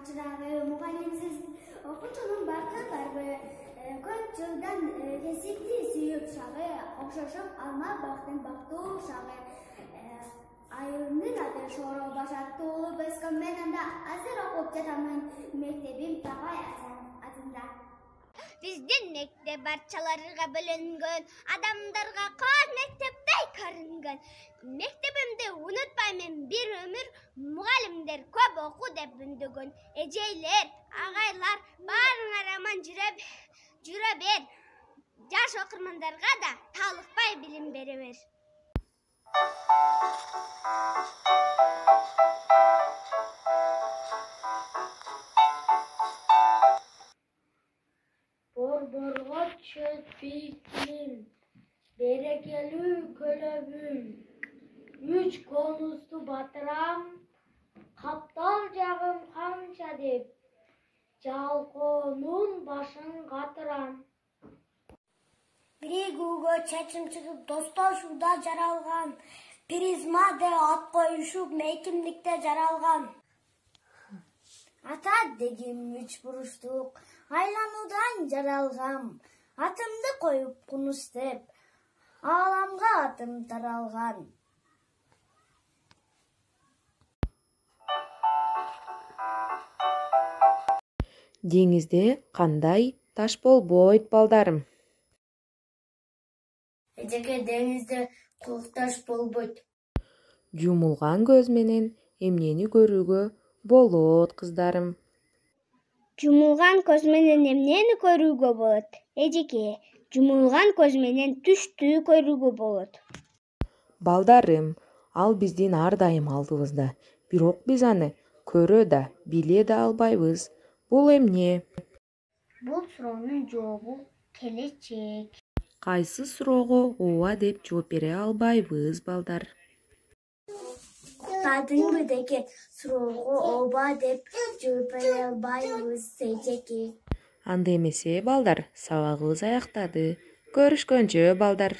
камчырагы, мугалимсиз окуучунун бакыты барбы? Көп жылдан кесипти сүйүп шагы, окшошуп алма бактын бактуу шагы. Айылдын аты Шоро Башаттуу уулу өскөн мен анда азыр окуп жатамын мектебим Тагай атында. Биздин мектеп барчаларга бөлөнгөн, адамдарга кооз мектептей көрүнгөн. Мектебимди унутпаймын бир өмүр, мугалимдер көп оку деп үндөгөн. Эжейлер, агайлар баарыңар аман жүрө бер. Жаш окурмандарга да талыкпай билим бере бер. Борборго чөт бийикмин, берекелүү көлөбүм. 3 конусту батырам, каптал жагым канча деп, жалкоонун башын катырам. Биригүүгө чечим чыгып достошууда жаралган, призмада ат коюшуп мейкимдикте жаралган. Ата дегим 3 буруштук, айлануудан жаралгам. Атымды коюп кунус деп, ааламга атым таралган. Деңизде кандай таш болбойт, балдарым? Эжеке, деңизде кулк таш болбойт. Жумулган көз менен эмнени көрүүгө болот, кыздарым? Жумулган көз менен эмнени көрүүгө болот? Эжеке, жумулган көз менен түштү көрүүгө болот. Балдарым, ал биздин ар дайым алдыбызда, бирок биз аны көрө да, биле да албайбыз. Бул эмне? Бул суроонун жообу келечек. Кайсы суроого ооба деп жооп бере албайбыз, балдар. Уктадыңбы деген суроого ооба деп жооп бере албайбыз, эжеке. Анда эмесе, балдар, сабагыбыз аяктады. Көрүшкөнчө, балдар.